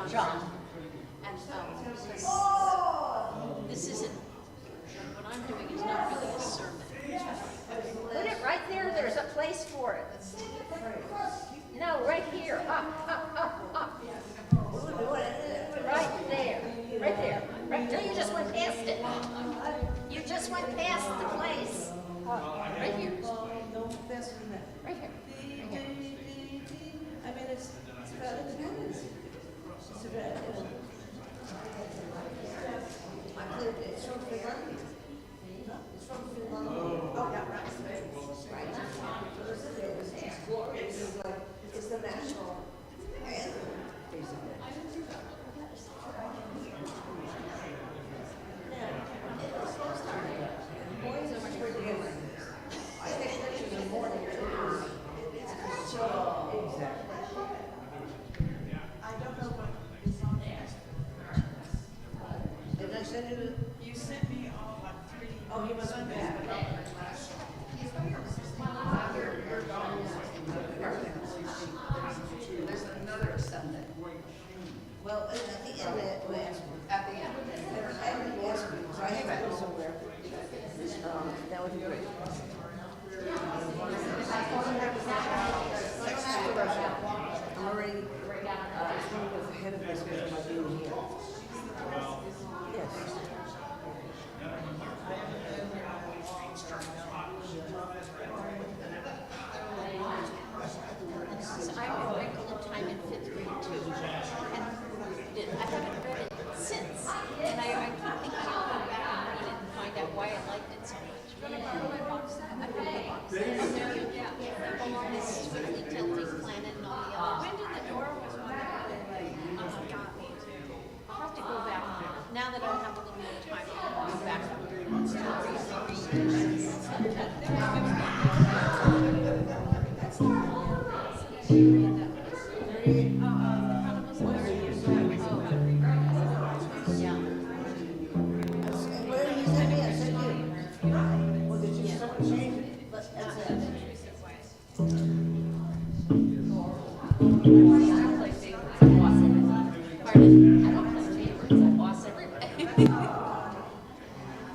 John. And this isn't, what I'm doing is not really a sermon. Put it right there. There's a place for it. No, right here. Up. Right there. Right there. Right. No, you just went past it. You just went past the place. Right here. Right here. I mean, it's about independence. It's about, I cleared it. It's from Finland. It's from Finland. Oh, yeah, right. Right. So this is like, it's the national anthem, basically. Boys are much more together. I think pictures in the morning because it's so exactly. I don't know what is on there. Did I send you? You sent me all like 3. Oh, he must have been back. There's another Sunday. Well, at the end, at the end, because I have to go somewhere. That would be great. I don't have to rush out. I'm already, ahead of my schedule by being here. Yes. So I have a regular time in 5th grade too. And I haven't read it since. And I keep thinking I'll go back and read it and find out why I liked it so much. I have my box. This Swiftly Tilting Planet and all the other. When did the Deborah was one that got me too? I'll have to go back. Now that I have a little more time, I'll go back and read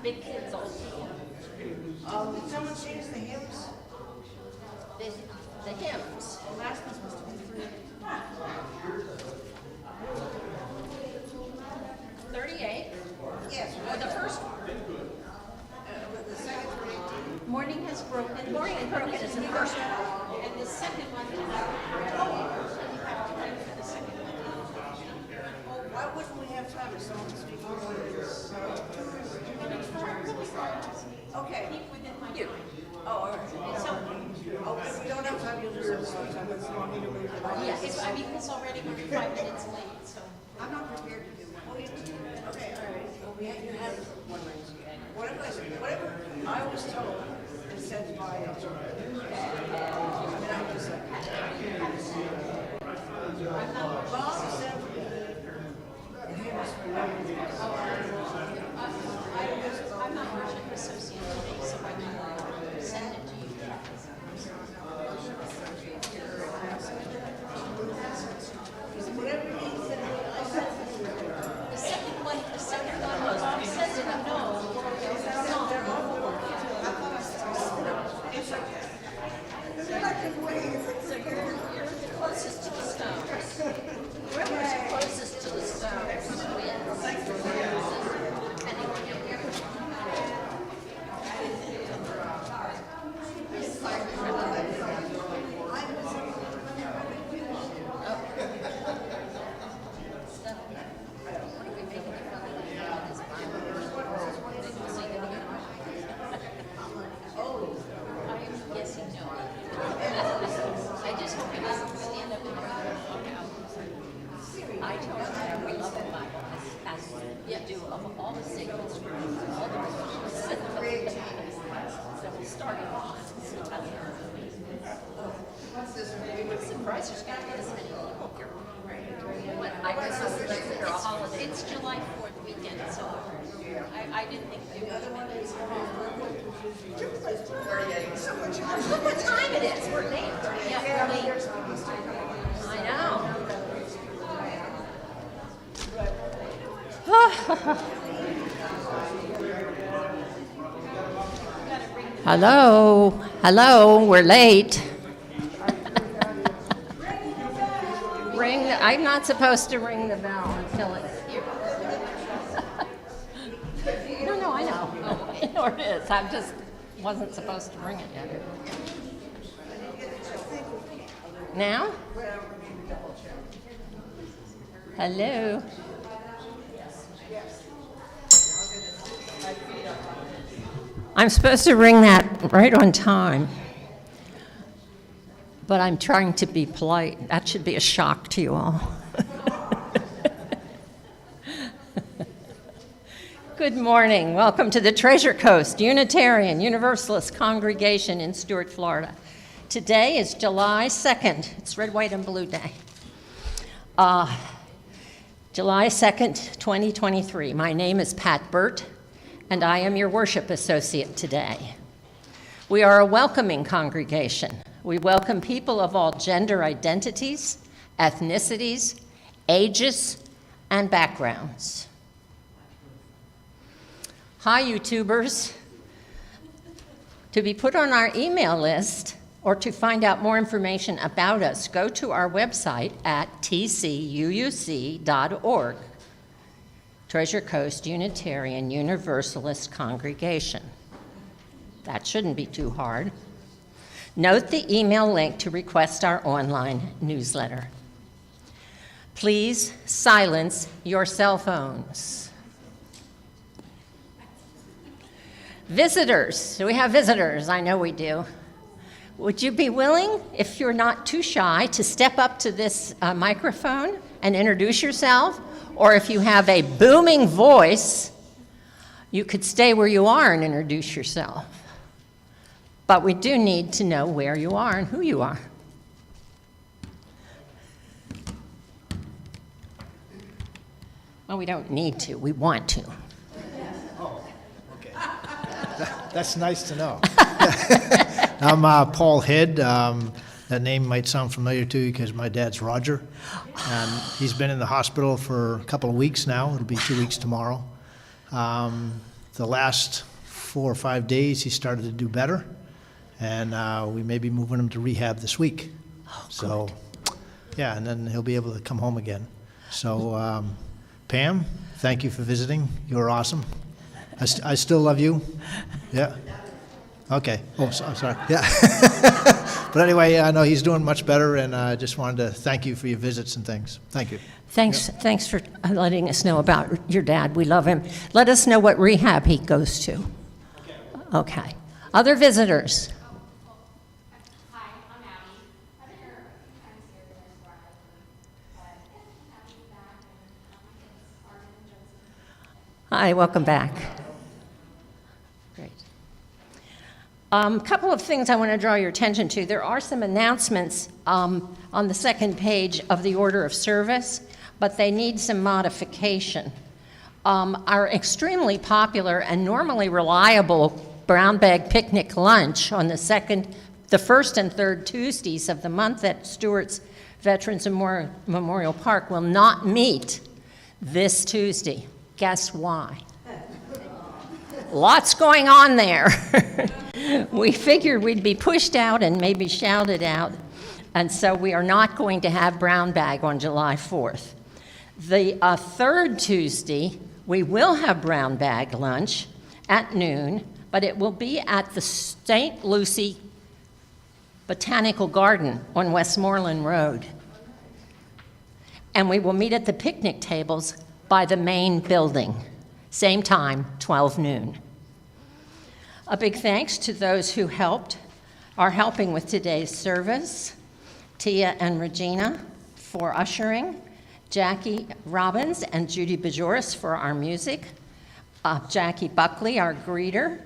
Big kids, old people. Did someone change the hymns? The hymns. The last one was supposed to be 38. Yes. Or the first one. The second one. Morning has broken. Morning is broken is the first one. And the second one, for the second one. Why wouldn't we have time if someone speaks words? Okay. Within my You. time. Oh, all right. So, If we don't have time, you'll just have to speak on this long interview. yeah, because already we're 5 minutes late, so. I'm not prepared to do one. Okay, all right. Well, you have one right. Whatever I was told is said by and I'm just like, Bob said the hymns for no reason. I'm not worship associate today, so I can send it to you. Whatever he said, The second one was, Bob said to them, no. they're all So you're the closest to the stones. Whoever's closest to the stones wins. I'm guessing no. I just hope he doesn't stand up and walk out. I told him we love the Bible as you do of all the sacred scriptures, all the religions. So we started off. I'm surprised there's going to be this many people here. But I guess it's a holiday. It's July 4th weekend, so I didn't think they would. Look what time it is. We're late. Yeah, late. I know. Hello, hello, we're late. I'm not supposed to ring the bell until it's here. No, I know. I know it is. I just wasn't supposed to ring it yet. Now? Hello? I'm supposed to ring that right on time, but I'm trying to be polite. That should be a shock to you all. Good morning. Welcome to the Treasure Coast Unitarian Universalist Congregation in Stuart, Florida. Today is July 2nd. It's Red, White, and Blue Day. July 2nd, 2023. My name is Pat Burt, and I am your worship associate today. We are a welcoming congregation. We welcome people of all gender identities, ethnicities, ages, and backgrounds. Hi, YouTubers. To be put on our email list or to find out more information about us, go to our website at tcuuc.org. Treasure Coast Unitarian Universalist Congregation. That shouldn't be too hard. Note the email link to request our online newsletter. Please silence your cell phones. Visitors. Do we have visitors? I know we do. Would you be willing, if you're not too shy, to step up to this microphone and introduce yourself? Or if you have a booming voice, you could stay where you are and introduce yourself. But we do need to know where you are and who you are. Well, we don't need to. We want to. Oh, okay. That's nice to know. I'm Paul Head. That name might sound familiar to you because my dad's Roger. And he's been in the hospital for a couple of weeks now. It'll be 2 weeks tomorrow. The last 4 or 5 days, he started to do better. And we may be moving him to rehab this week. Oh, so, yeah, and then he'll be able to come home again. So, Pam, thank you for visiting. You're awesome. I still love you. Yeah. Okay. Oh, I'm sorry. Yeah. But anyway, I know he's doing much better, and I just wanted to thank you for your visits and things. Thank you. Thanks for letting us know about your dad. We love him. Let us know what rehab he goes to. Okay. Other visitors? Hi, I'm Abby. I've been here a few times here before my husband, but happy to be back, and it's Arden and Joseph. Hi, welcome back. Great. A couple of things I want to draw your attention to. There are some announcements on the second page of the order of service, but they need some modification. Our extremely popular and normally reliable brown bag picnic lunch on the first and third Tuesdays of the month at Stewart's Veterans Memorial Park will not meet this Tuesday. Guess why? Lots going on there. We figured we'd be pushed out and maybe shouted out, and so we are not going to have brown bag on July 4th. The third Tuesday, we will have brown bag lunch at noon, but it will be at the St. Lucie Botanical Garden on Westmoreland Road. And we will meet at the picnic tables by the main building. Same time, 12 noon. A big thanks to those who are helping with today's service. Tia and Regina for ushering, Jackie Robbins and Judy Bajoris for our music, Jackie Buckley, our greeter,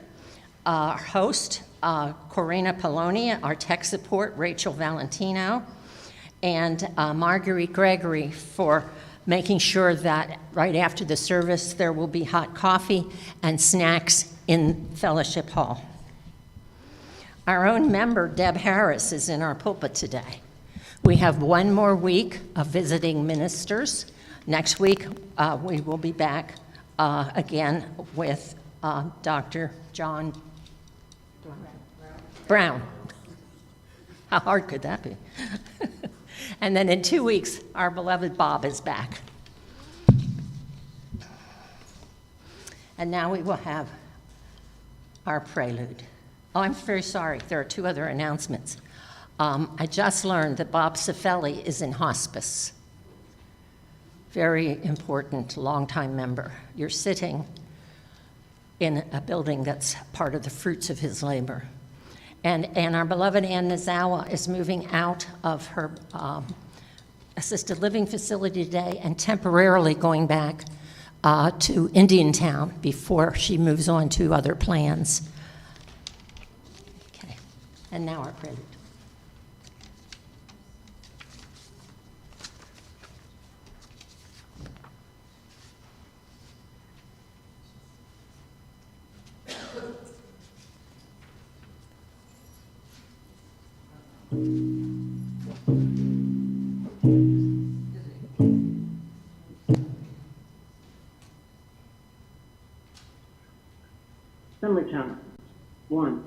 our host, Corina Poloni, our tech support, Rachel Valentino, and Marguerite Gregory for making sure that right after the service there will be hot coffee and snacks in Fellowship Hall. Our own member, Deb Harris, is in our pulpit today. We have one more week of visiting ministers. Next week, we will be back again with Dr. John Brown. How hard could that be? And then in 2 weeks, our beloved Bob is back. And now we will have our prelude. Oh, I'm very sorry. There are 2 other announcements. I just learned that Bob Cifelli is in hospice. Very important, longtime member. You're sitting in a building that's part of the fruits of his labor. And our beloved Ann Nizawa is moving out of her assisted living facility today and temporarily going back to Indiantown before she moves on to other plans. Okay, and now our prelude. Summertime. 1.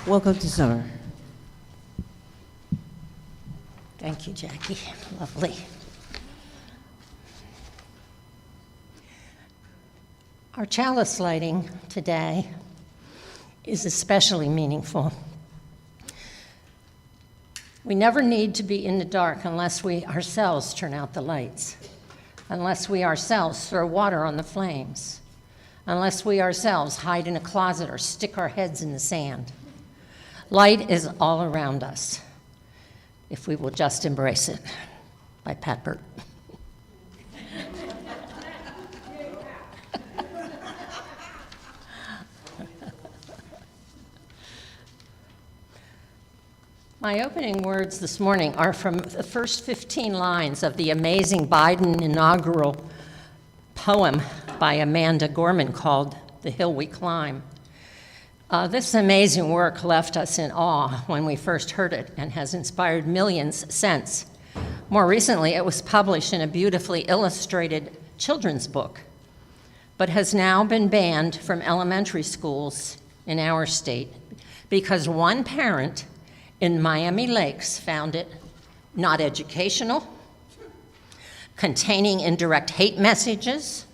Welcome to summer. Thank you, Jackie. Lovely. Our chalice lighting today is especially meaningful. We never need to be in the dark unless we ourselves turn out the lights, unless we ourselves throw water on the flames, unless we ourselves hide in a closet or stick our heads in the sand. Light is all around us, if we will just embrace it. By Pat Burt. My opening words this morning are from the first 15 lines of the amazing Biden inaugural poem by Amanda Gorman called The Hill We Climb. This amazing work left us in awe when we first heard it and has inspired millions since. More recently, it was published in a beautifully illustrated children's book, but has now been banned from elementary schools in our state because one parent in Miami Lakes found it not educational, containing indirect hate messages,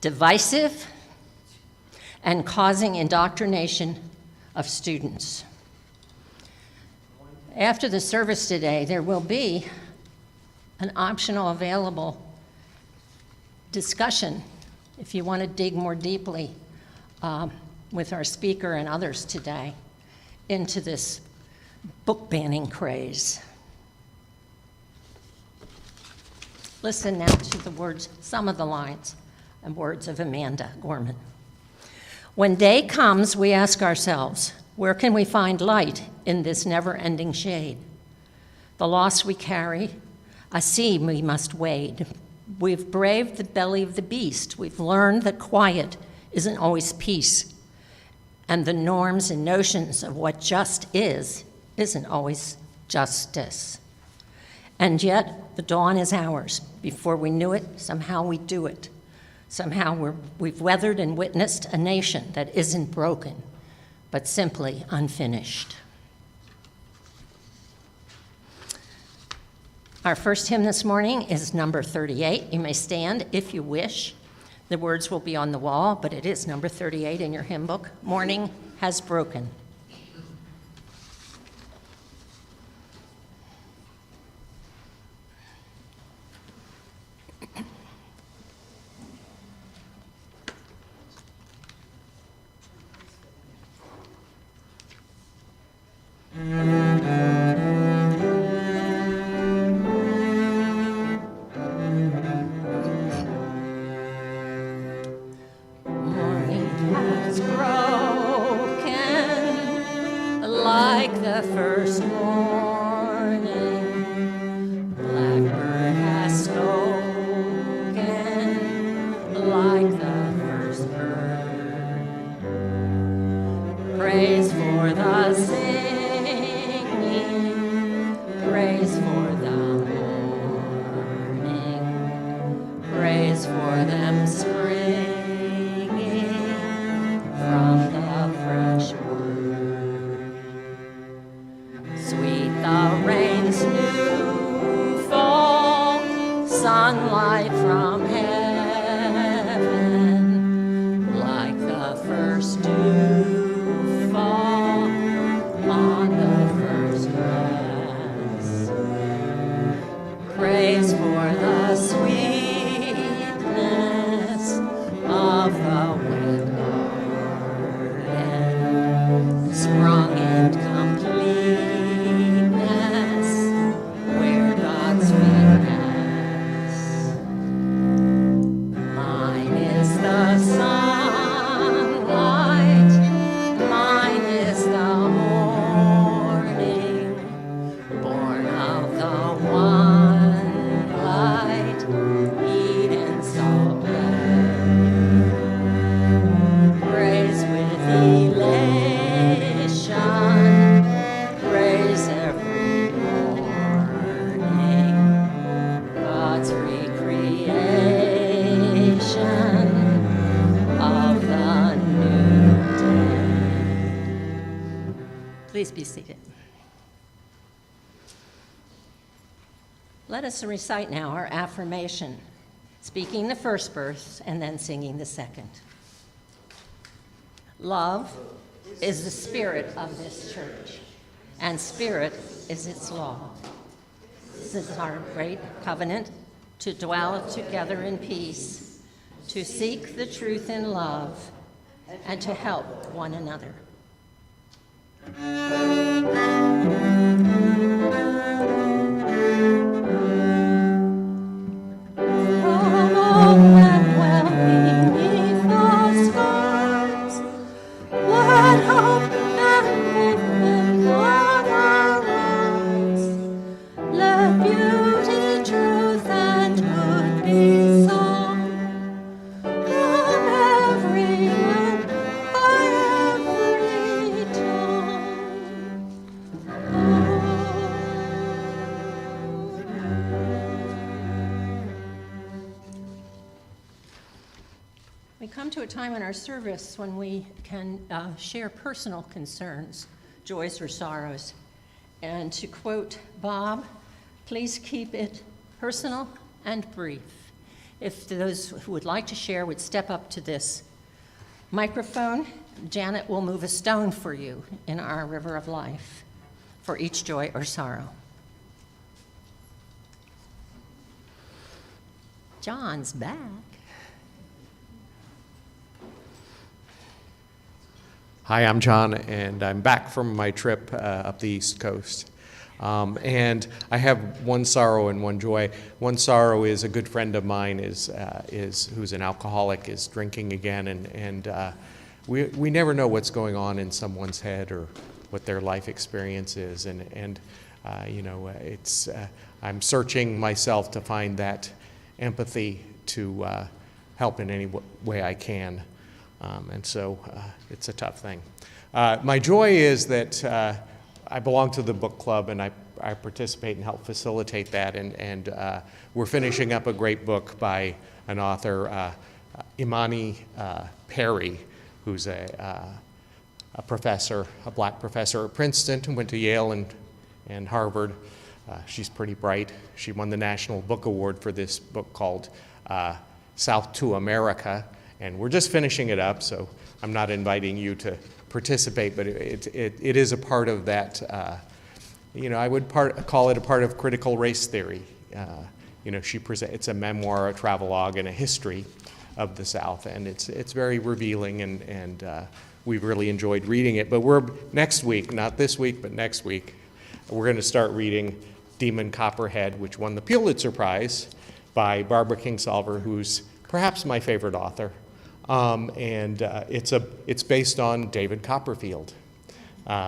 divisive, and causing indoctrination of students. After the service today, there will be an optional available discussion if you want to dig more deeply with our speaker and others today into this book banning craze. Listen now to the words, some of the lines and words of Amanda Gorman. When day comes, we ask ourselves, where can we find light in this never-ending shade? The loss we carry, a sea we must wade. We've braved the belly of the beast. We've learned that quiet isn't always peace, and the norms and notions of what just isn't always justice. And yet, the dawn is ours. Before we knew it, somehow we do it. Somehow we've weathered and witnessed a nation that isn't broken, but simply unfinished. Our first hymn this morning is number 38. You may stand if you wish. The words will be on the wall, but it is number 38 in your hymn book. Morning has broken. Morning has broken like the first morning. Blackbird has spoken like the first bird. Praise for the singing, praise for the morning, praise for them springing from the fresh word. Sweet the rain's new fall, sunlight from heaven, like the first dew fall on the first grass. Praise for the sweetness of the wet garden, sprung in completeness where God's feet pass. Mine is the sunlight, mine is the morning, born of the one light, Eden salt land. Praise with elation, praise every morning, God's recreation of the new day. Please be seated. Let us recite now our affirmation, speaking the first verse and then singing the second. Love is the spirit of this church, and spirit is its law. This is our great covenant to dwell together in peace, to seek the truth in love, and to help one another. From all that dwell beneath the skies, let hope and movement arise. Let beauty, truth, and good be sung from every land, by every tongue. We come to a time in our service when we can share personal concerns, joys or sorrows. And to quote Bob, please keep it personal and brief. If those who would like to share would step up to this microphone, Janet will move a stone for you in our river of life for each joy or sorrow. John's back. Hi, I'm John, and I'm back from my trip up the East Coast. And I have one sorrow and one joy. One sorrow is a good friend of mine who's an alcoholic, is drinking again, and we never know what's going on in someone's head or what their life experience is, and you know, I'm searching myself to find that empathy to help in any way I can, and so it's a tough thing. My joy is that I belong to the book club, and I participate and help facilitate that, and we're finishing up a great book by an author, Imani Perry, who's a professor, a black professor at Princeton, who went to Yale and Harvard. She's pretty bright. She won the National Book Award for this book called South to America, and we're just finishing it up, so I'm not inviting you to participate, but it is a part of that, you know, I would call it a part of critical race theory. You know, it's a memoir, a travelogue, and a history of the South, and it's very revealing, and we've really enjoyed reading it. But next week, not this week, but next week, we're going to start reading Demon Copperhead, which won the Pulitzer Prize, by Barbara Kingsolver, who's perhaps my favorite author. And it's based on David Copperfield,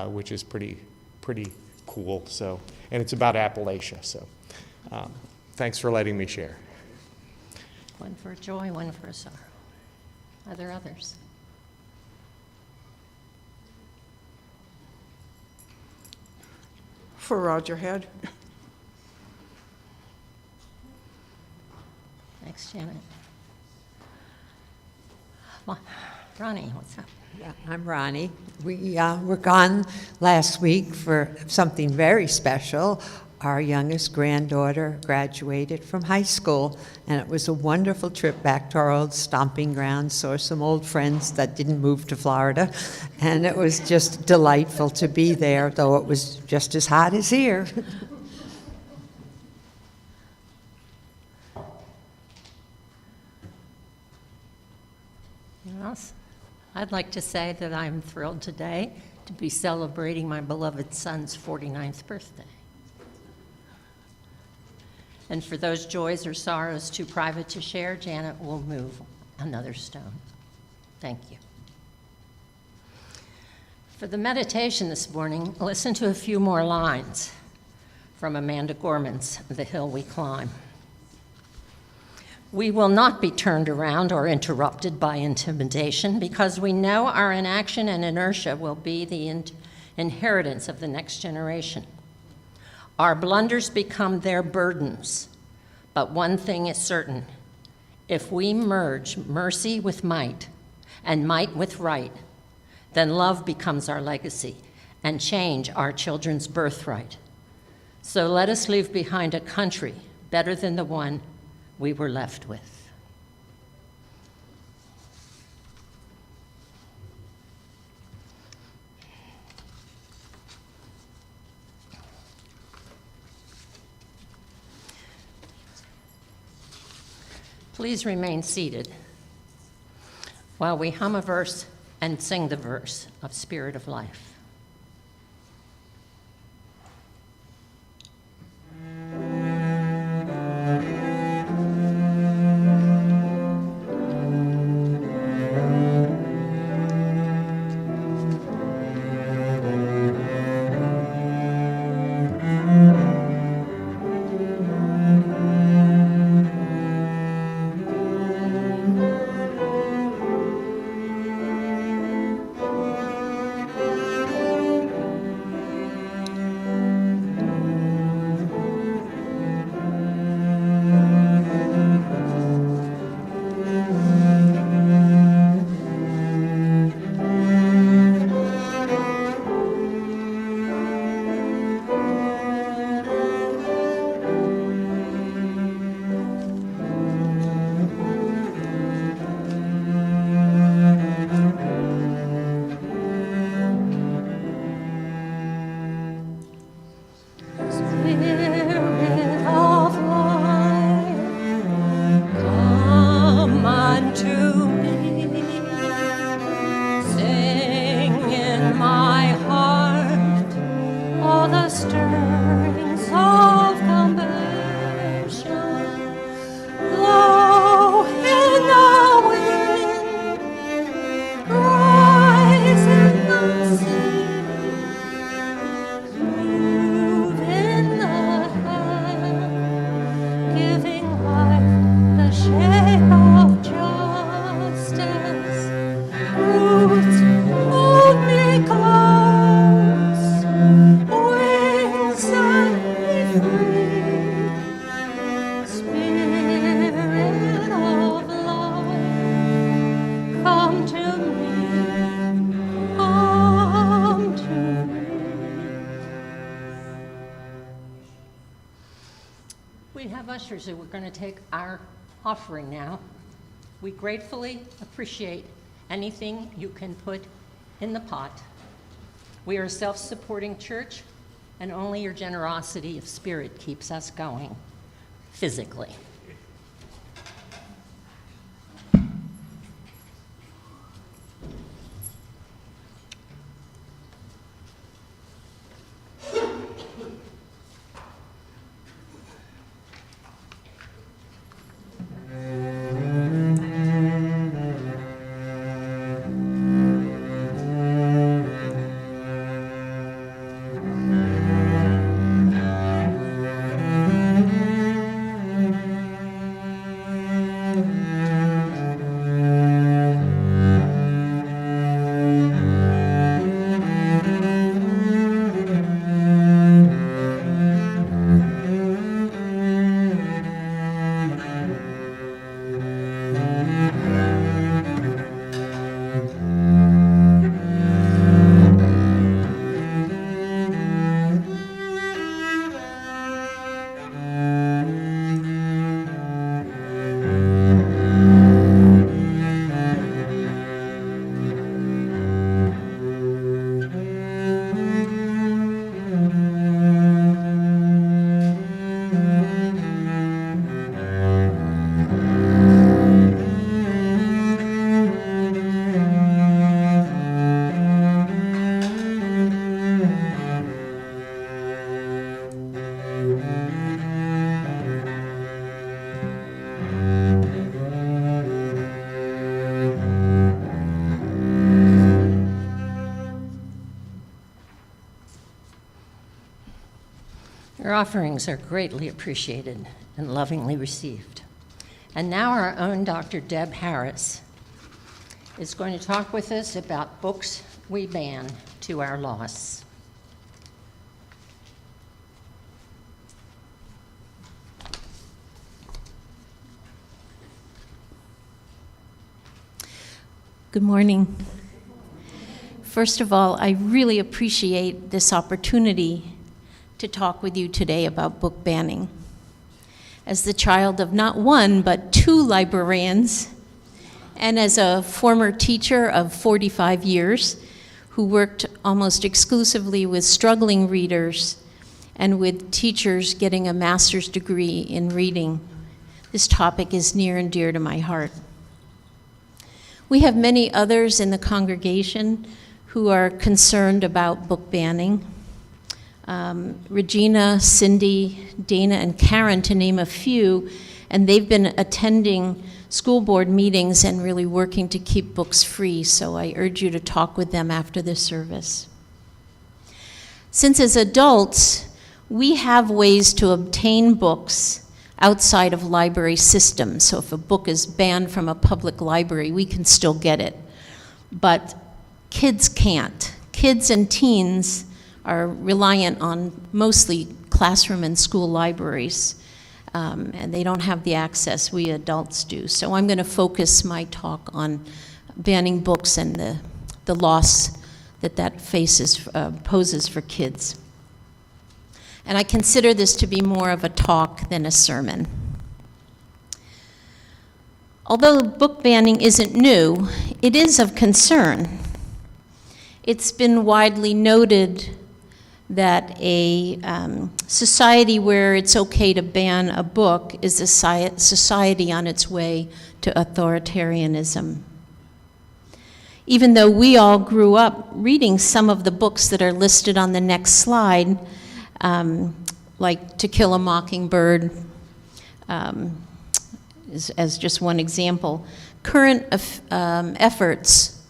which is pretty cool. So, and it's about Appalachia. So, thanks for letting me share. One for joy, one for sorrow. Are there others? For Roger Head. Thanks, Janet. Ronnie, what's up? Yeah, I'm Ronnie. We were gone last week for something very special. Our youngest granddaughter graduated from high school, and it was a wonderful trip back to our old stomping grounds, saw some old friends that didn't move to Florida, and it was just delightful to be there, though it was just as hot as here. Anyone else? I'd like to say that I'm thrilled today to be celebrating my beloved son's 49th birthday. And for those joys or sorrows too private to share, Janet will move another stone. Thank you. For the meditation this morning, listen to a few more lines from Amanda Gorman's The Hill We Climb. We will not be turned around or interrupted by intimidation because we know our inaction and inertia will be the inheritance of the next generation. Our blunders become their burdens, but one thing is certain. If we merge mercy with might and might with right, then love becomes our legacy and change our children's birthright. So let us leave behind a country better than the one we were left with. Please remain seated while we hum a verse and sing the verse of Spirit of Life. We have ushers who are going to take our offering now. We gratefully appreciate anything you can put in the pot. We are a self-supporting church, and only your generosity of spirit keeps us going physically. Your offerings are greatly appreciated and lovingly received. And now our own Dr. Deb Harris is going to talk with us about books we ban to our loss. Good morning. First of all, I really appreciate this opportunity to talk with you today about book banning. As the child of not one, but two librarians, and as a former teacher of 45 years who worked almost exclusively with struggling readers and with teachers getting a master's degree in reading, this topic is near and dear to my heart. We have many others in the congregation who are concerned about book banning. Regina, Cindy, Dana, and Karen, to name a few, and they've been attending school board meetings and really working to keep books free, so I urge you to talk with them after this service. Since as adults, we have ways to obtain books outside of library systems, so if a book is banned from a public library, we can still get it, but kids can't. Kids and teens are reliant on mostly classroom and school libraries, and they don't have the access we adults do. So I'm going to focus my talk on banning books and the loss that poses for kids. And I consider this to be more of a talk than a sermon. Although book banning isn't new, it is of concern. It's been widely noted that a society where it's okay to ban a book is a society on its way to authoritarianism. Even though we all grew up reading some of the books that are listed on the next slide, like To Kill a Mockingbird, as just one example, current efforts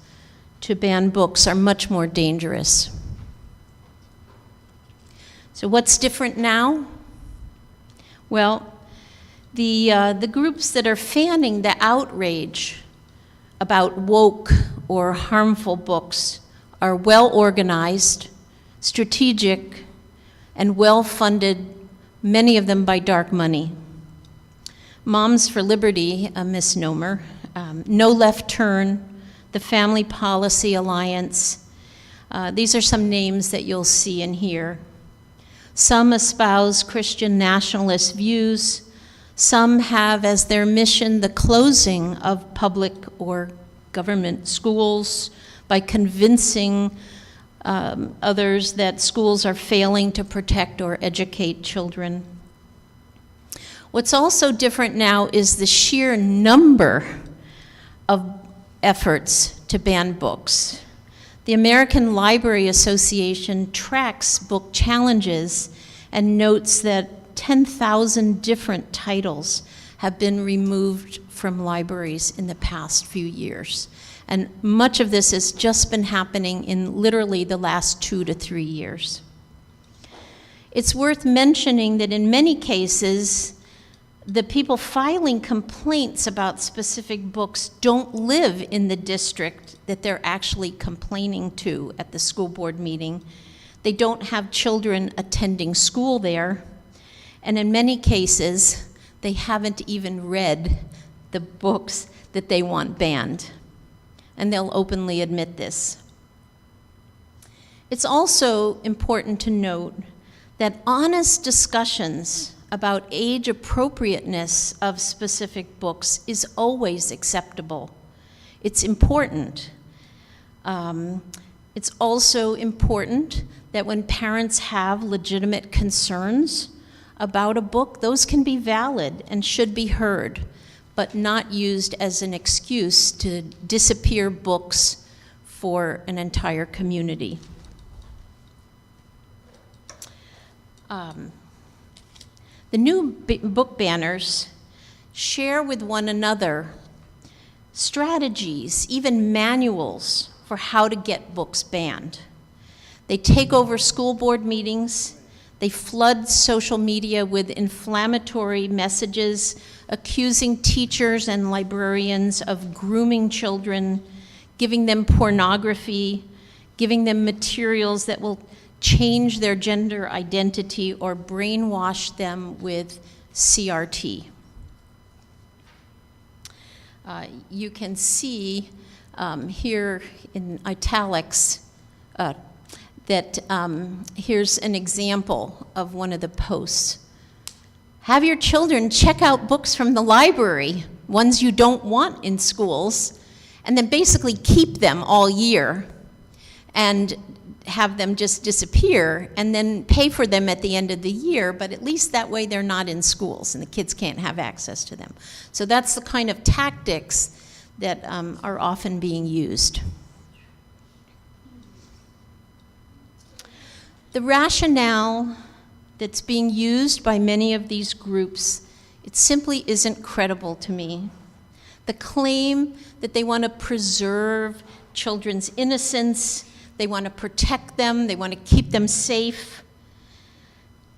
to ban books are much more dangerous. So what's different now? Well, the groups that are fanning the outrage about woke or harmful books are well organized, strategic, and well funded, many of them by dark money. Moms for Liberty, a misnomer, No Left Turn, the Family Policy Alliance. These are some names that you'll see and hear. Some espouse Christian nationalist views. Some have as their mission the closing of public or government schools by convincing others that schools are failing to protect or educate children. What's also different now is the sheer number of efforts to ban books. The American Library Association tracks book challenges and notes that 10,000 different titles have been removed from libraries in the past few years. And much of this has just been happening in literally the last 2 to 3 years. It's worth mentioning that in many cases, the people filing complaints about specific books don't live in the district that they're actually complaining to at the school board meeting. They don't have children attending school there, and in many cases, they haven't even read the books that they want banned, and they'll openly admit this. It's also important to note that honest discussions about age appropriateness of specific books is always acceptable. It's important. It's also important that when parents have legitimate concerns about a book, those can be valid and should be heard, but not used as an excuse to disappear books for an entire community. The new book banners share with one another strategies, even manuals for how to get books banned. They take over school board meetings, they flood social media with inflammatory messages accusing teachers and librarians of grooming children, giving them pornography, giving them materials that will change their gender identity or brainwash them with CRT. You can see here in italics that here's an example of one of the posts. Have your children check out books from the library, ones you don't want in schools, and then basically keep them all year and have them just disappear and then pay for them at the end of the year, but at least that way they're not in schools and the kids can't have access to them. So that's the kind of tactics that are often being used. The rationale that's being used by many of these groups, it simply isn't credible to me. The claim that they want to preserve children's innocence, they want to protect them, they want to keep them safe.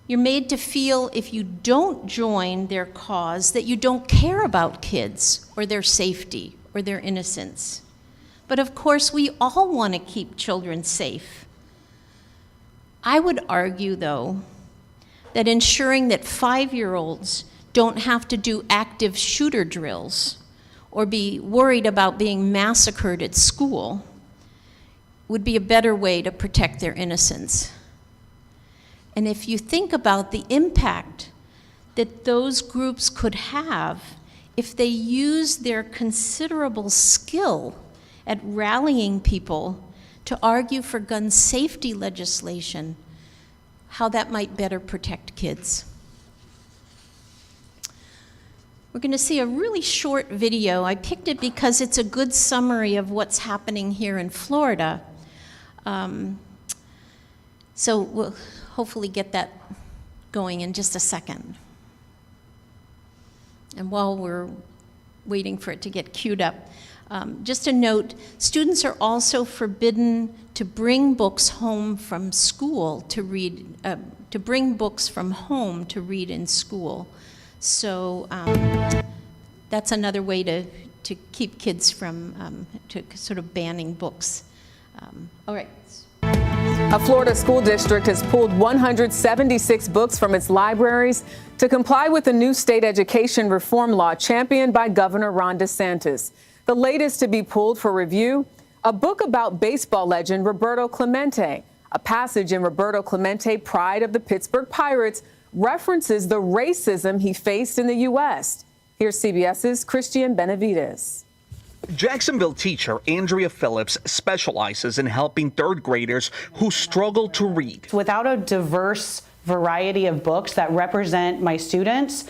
You're made to feel if you don't join their cause that you don't care about kids or their safety or their innocence. But of course, we all want to keep children safe. I would argue, though, that ensuring that 5-year-olds don't have to do active shooter drills or be worried about being massacred at school would be a better way to protect their innocence. And if you think about the impact that those groups could have if they use their considerable skill at rallying people to argue for gun safety legislation, how that might better protect kids. We're going to see a really short video. I picked it because it's a good summary of what's happening here in Florida. So we'll hopefully get that going in just a second. And while we're waiting for it to get queued up, just a note, students are also forbidden to bring books home from school to read, to bring books from home to read in school. So that's another way to keep kids from, to sort of banning books. All right. A Florida school district has pulled 176 books from its libraries to comply with the new state education reform law championed by Governor Ron DeSantis. The latest to be pulled for review, a book about baseball legend Roberto Clemente, A passage in Roberto Clemente, Pride of the Pittsburgh Pirates, references the racism he faced in the U.S. Here's CBS's Christian Benavides. Jacksonville teacher Andrea Phillips specializes in helping third graders who struggle to read. Without a diverse variety of books that represent my students,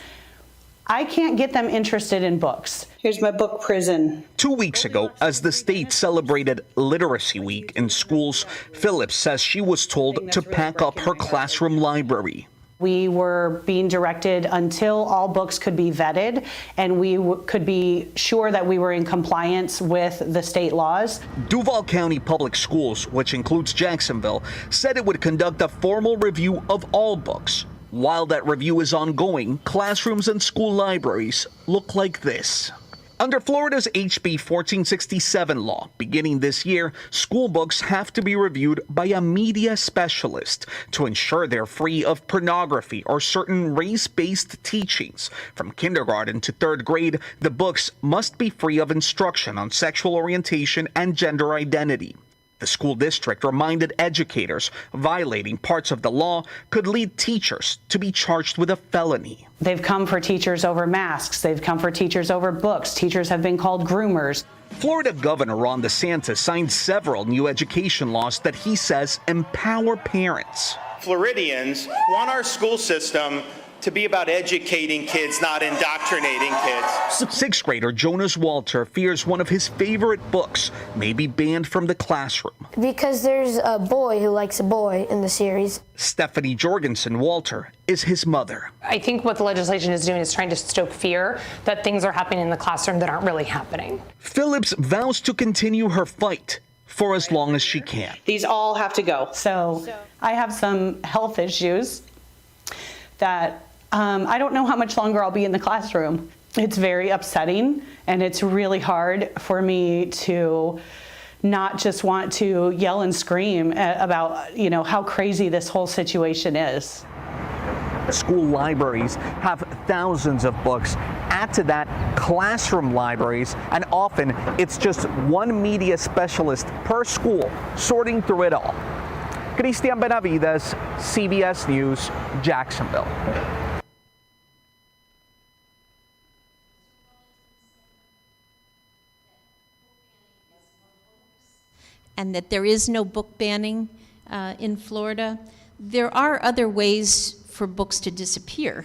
I can't get them interested in books. Here's my book, Prison. 2 weeks ago, as the state celebrated Literacy Week in schools, Phillips says she was told to pack up her classroom library. We were being directed until all books could be vetted and we could be sure that we were in compliance with the state laws. Duval County Public Schools, which includes Jacksonville, said it would conduct a formal review of all books. While that review is ongoing, classrooms and school libraries look like this. Under Florida's HB 1467 law, beginning this year, school books have to be reviewed by a media specialist to ensure they're free of pornography or certain race-based teachings. From kindergarten to third grade, the books must be free of instruction on sexual orientation and gender identity. The school district reminded educators violating parts of the law could lead teachers to be charged with a felony. They've come for teachers over masks. They've come for teachers over books. Teachers have been called groomers. Florida Governor Ron DeSantis signed several new education laws that he says empower parents. Floridians want our school system to be about educating kids, not indoctrinating kids. Sixth grader Jonas Walter fears one of his favorite books may be banned from the classroom. Because there's a boy who likes a boy in the series. Stephanie Jorgensen Walter is his mother. I think what the legislation is doing is trying to stoke fear that things are happening in the classroom that aren't really happening. Phillips vows to continue her fight for as long as she can. These all have to go. So I have some health issues that I don't know how much longer I'll be in the classroom. It's very upsetting, and it's really hard for me to not just want to yell and scream about, how crazy this whole situation is. School libraries have thousands of books. Add to that classroom libraries, and often it's just one media specialist per school sorting through it all. Christian Benavides, CBS News, Jacksonville. And that there is no book banning in Florida. There are other ways for books to disappear.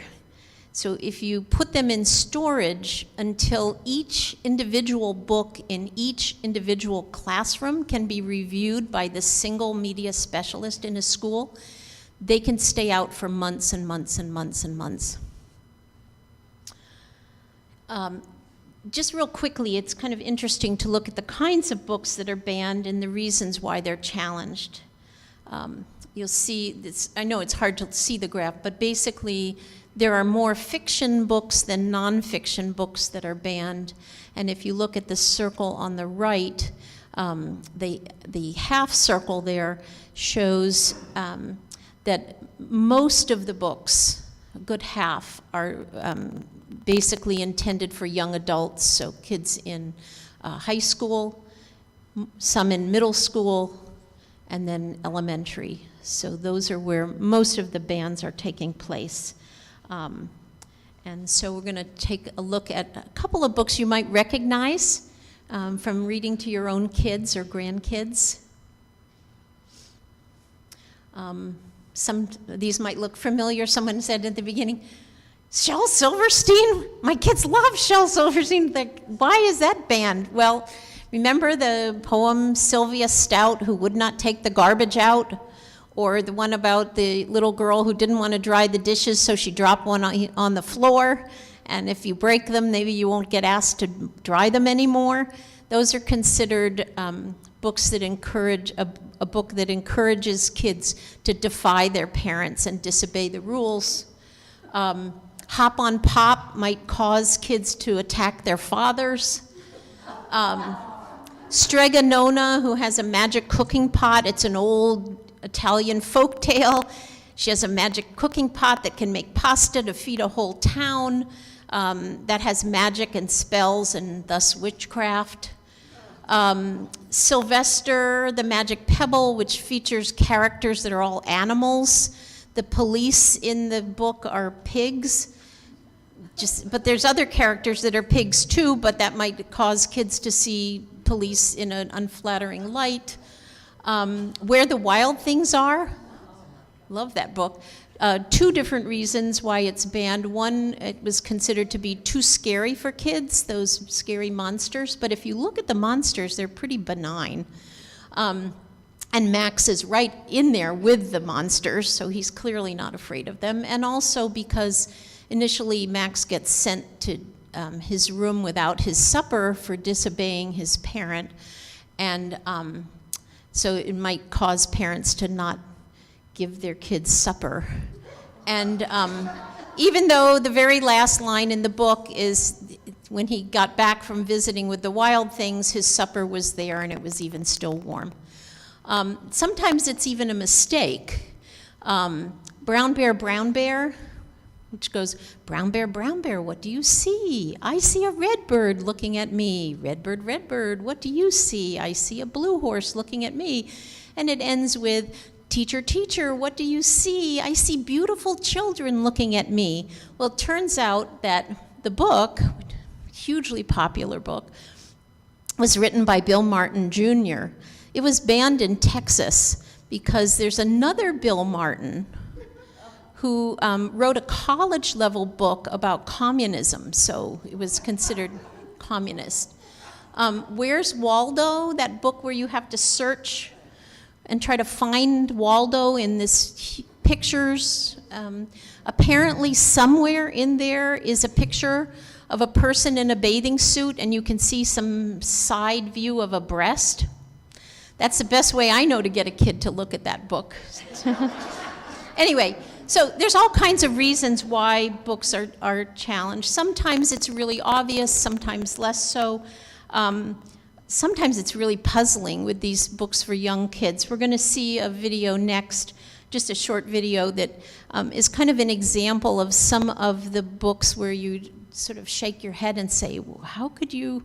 So if you put them in storage until each individual book in each individual classroom can be reviewed by the single media specialist in a school, they can stay out for months and months and months and months. Just real quickly, it's kind of interesting to look at the kinds of books that are banned and the reasons why they're challenged. You'll see this, I know it's hard to see the graph, but basically there are more fiction books than nonfiction books that are banned. And if you look at the circle on the right, the half circle there shows that most of the books, a good half, are basically intended for young adults, so kids in high school, some in middle school, and then elementary. So those are where most of the bans are taking place. And so we're going to take a look at a couple of books you might recognize from reading to your own kids or grandkids. Some of these might look familiar. Someone said at the beginning, Shel Silverstein? My kids love Shel Silverstein. Why is that banned? Well, remember the poem Sylvia Stout, who would not take the garbage out? Or the one about the little girl who didn't want to dry the dishes, so she dropped one on the floor, and if you break them, maybe you won't get asked to dry them anymore. Those are considered books that encourage, a book that encourages kids to defy their parents and disobey the rules. Hop on Pop might cause kids to attack their fathers. Strega Nona, who has a magic cooking pot, it's an old Italian folk tale. She has a magic cooking pot that can make pasta to feed a whole town, that has magic and spells and thus witchcraft. Sylvester, the Magic Pebble, which features characters that are all animals. The police in the book are pigs. But there's other characters that are pigs too, but that might cause kids to see police in an unflattering light. Where the Wild Things Are, love that book. 2 different reasons why it's banned. One, it was considered to be too scary for kids, those scary monsters. But if you look at the monsters, they're pretty benign. And Max is right in there with the monsters, so he's clearly not afraid of them. And also because initially Max gets sent to his room without his supper for disobeying his parent. And so it might cause parents to not give their kids supper. And even though the very last line in the book is when he got back from visiting with the Wild Things, his supper was there and it was even still warm. Sometimes it's even a mistake. Brown Bear, which goes, brown bear, what do you see? I see a red bird looking at me. Red bird, what do you see? I see a blue horse looking at me. And it ends with, teacher, what do you see? I see beautiful children looking at me. Well, it turns out that the book, hugely popular book, was written by Bill Martin Jr. It was banned in Texas because there's another Bill Martin who wrote a college-level book about communism, so it was considered communist. Where's Waldo, that book where you have to search and try to find Waldo in this pictures. Apparently somewhere in there is a picture of a person in a bathing suit and you can see some side view of a breast. That's the best way I know to get a kid to look at that book. Anyway, so there's all kinds of reasons why books are challenged. Sometimes it's really obvious, sometimes less so. Sometimes it's really puzzling with these books for young kids. We're going to see a video next, just a short video that is kind of an example of some of the books where you sort of shake your head and say, well, how could you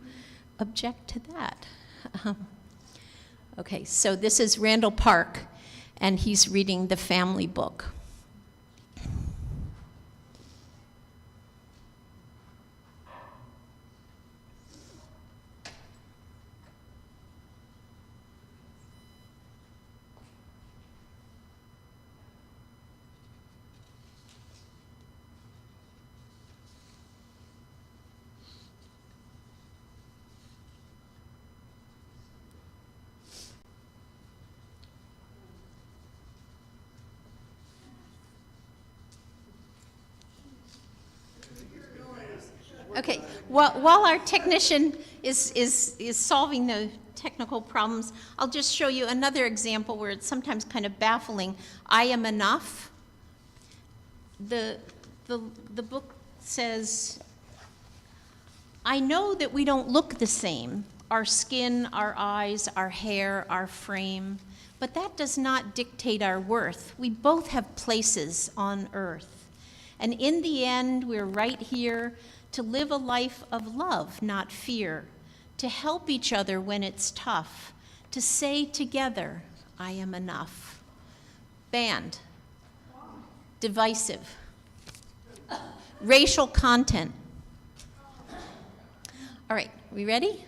object to that? Okay, so this is Randall Park, and he's reading the family book. Okay, while our technician is solving the technical problems, I'll just show you another example where it's sometimes kind of baffling. I am enough. The book says, I know that we don't look the same, our skin, our eyes, our hair, our frame, but that does not dictate our worth. We both have places on earth. And in the end, we're right here to live a life of love, not fear, to help each other when it's tough, to say together, I am enough. Banned, divisive, racial content. All right, we ready?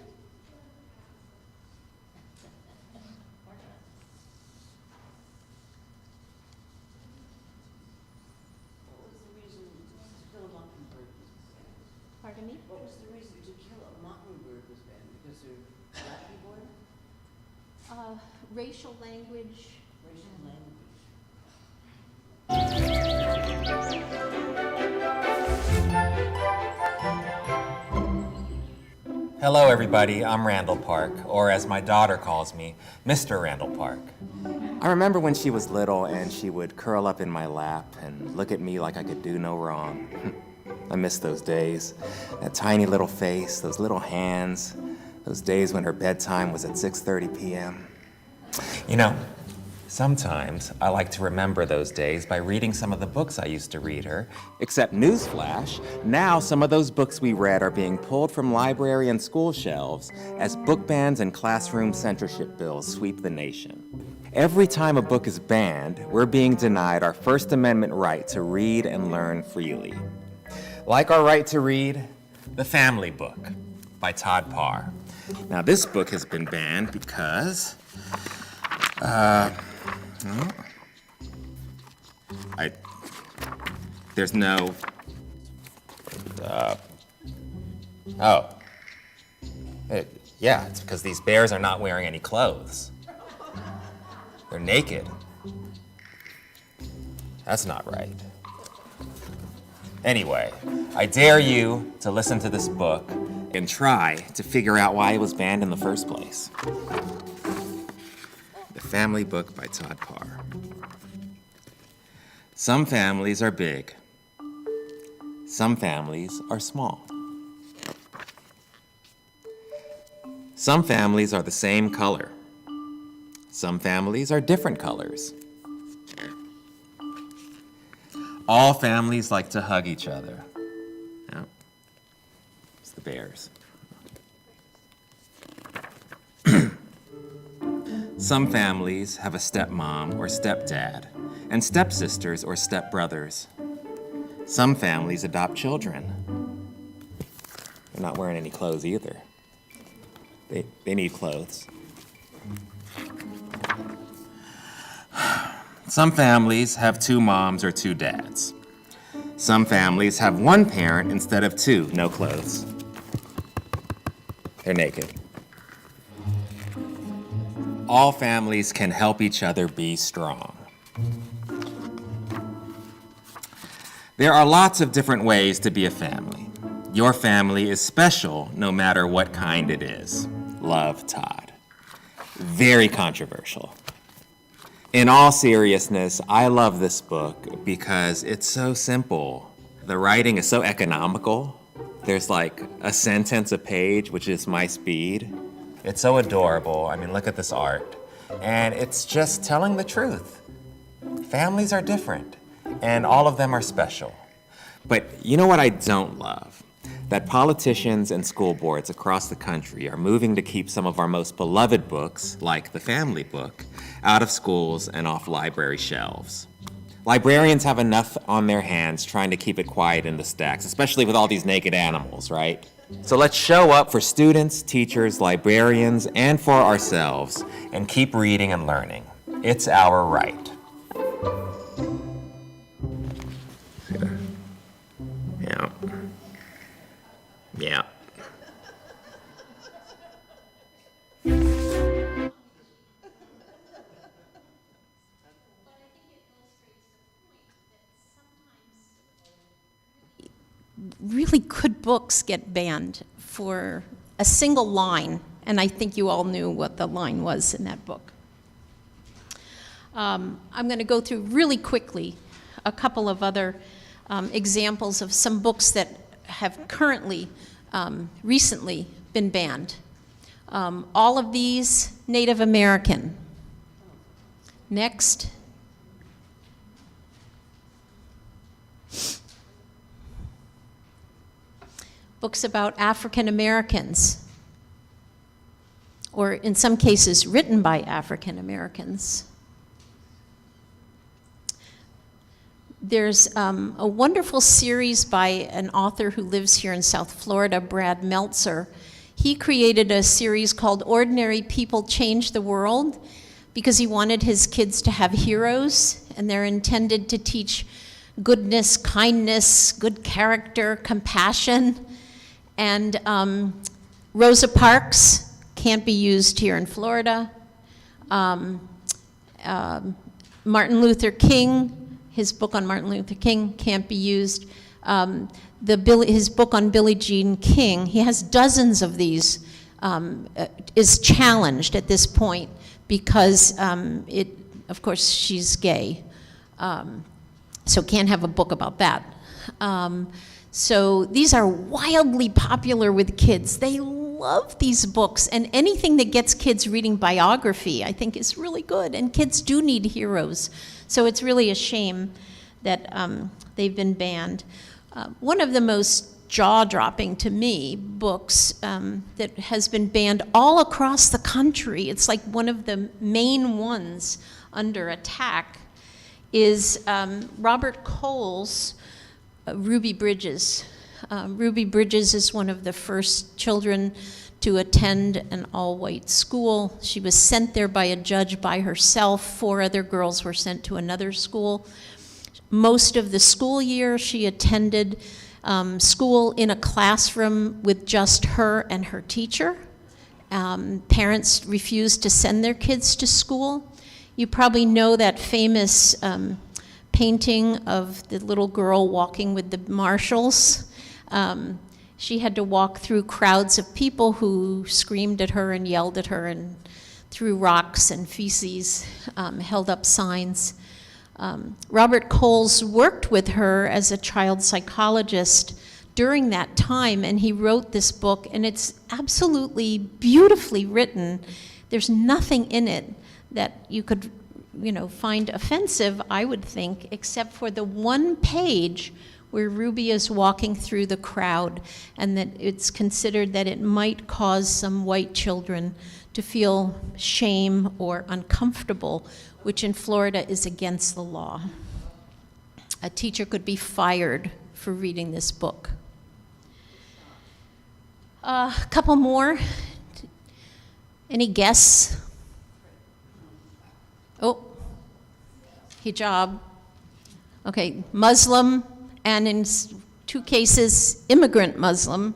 Pardon me? What was the reason to kill a mockingbird was banned? Because they're black people in it? Racial language. Racial language. Hello everybody, I'm Randall Park, or as my daughter calls me, Mr. Randall Park. I remember when she was little and she would curl up in my lap and look at me like I could do no wrong. I miss those days. That tiny little face, those little hands, those days when her bedtime was at 6:30 p.m. You know, Sometimes I like to remember those days by reading some of the books I used to read her. Except newsflash, now some of those books we read are being pulled from library and school shelves as book bans and classroom censorship bills sweep the nation. Every time a book is banned, we're being denied our First Amendment right to read and learn freely. Like our right to read The Family Book by Todd Parr. Now this book has been banned because there's no, yeah, it's because these bears are not wearing any clothes. They're naked. That's not right. Anyway, I dare you to listen to this book and try to figure out why it was banned in the first place. The Family Book by Todd Parr. Some families are big. Some families are small. Some families are the same color. Some families are different colors. All families like to hug each other. Yep. It's the bears. Some families have a stepmom or stepdad, and stepsisters or stepbrothers. Some families adopt children. They're not wearing any clothes either. They need clothes. Some families have 2 moms or 2 dads. Some families have 1 parent instead of 2, no clothes. They're naked. All families can help each other be strong. There are lots of different ways to be a family. Your family is special no matter what kind it is. Love, Todd. Very controversial. In all seriousness, I love this book because it's so simple. The writing is so economical. There's like a sentence a page, which is my speed. It's so adorable. I mean, look at this art. And it's just telling the truth. Families are different, and all of them are special. But you know what I don't love? That politicians and school boards across the country are moving to keep some of our most beloved books, like the Family Book, out of schools and off library shelves. Librarians have enough on their hands trying to keep it quiet in the stacks, especially with all these naked animals, right? So let's show up for students, teachers, librarians, and for ourselves, and keep reading and learning. It's our right. Yeah. Yeah. Really good books get banned for a single line, and I think you all knew what the line was in that book. I'm going to go through really quickly a couple of other examples of some books that have currently, recently been banned. All of these Native American. Next. Books about African Americans, or in some cases written by African Americans. There's a wonderful series by an author who lives here in South Florida, Brad Meltzer. He created a series called Ordinary People Change the World because he wanted his kids to have heroes, and they're intended to teach goodness, kindness, good character, compassion. And Rosa Parks can't be used here in Florida. Martin Luther King, his book on Martin Luther King can't be used. His book on Billie Jean King, he has dozens of these, is challenged at this point because of course, she's gay. So can't have a book about that. So these are wildly popular with kids. They love love these books, and anything that gets kids reading biography, I think, is really good, and kids do need heroes. So it's really a shame that they've been banned. One of the most jaw-dropping to me books that has been banned all across the country, it's like one of the main ones under attack, is Robert Cole's Ruby Bridges. Ruby Bridges is one of the first children to attend an all-white school. She was sent there by a judge by herself. 4 other girls were sent to another school. Most of the school year, she attended school in a classroom with just her and her teacher. Parents refused to send their kids to school. You probably know that famous painting of the little girl walking with the marshals. She had to walk through crowds of people who screamed at her and yelled at her and threw rocks and feces, held up signs. Robert Coles worked with her as a child psychologist during that time, and he wrote this book, and it's absolutely beautifully written. There's nothing in it that you could, find offensive, I would think, except for the one page where Ruby is walking through the crowd, and that it's considered that it might cause some white children to feel shame or uncomfortable, which in Florida is against the law. A teacher could be fired for reading this book. A couple more. Any guess? Oh, hijab. Okay, Muslim, and in 2 cases, immigrant Muslim,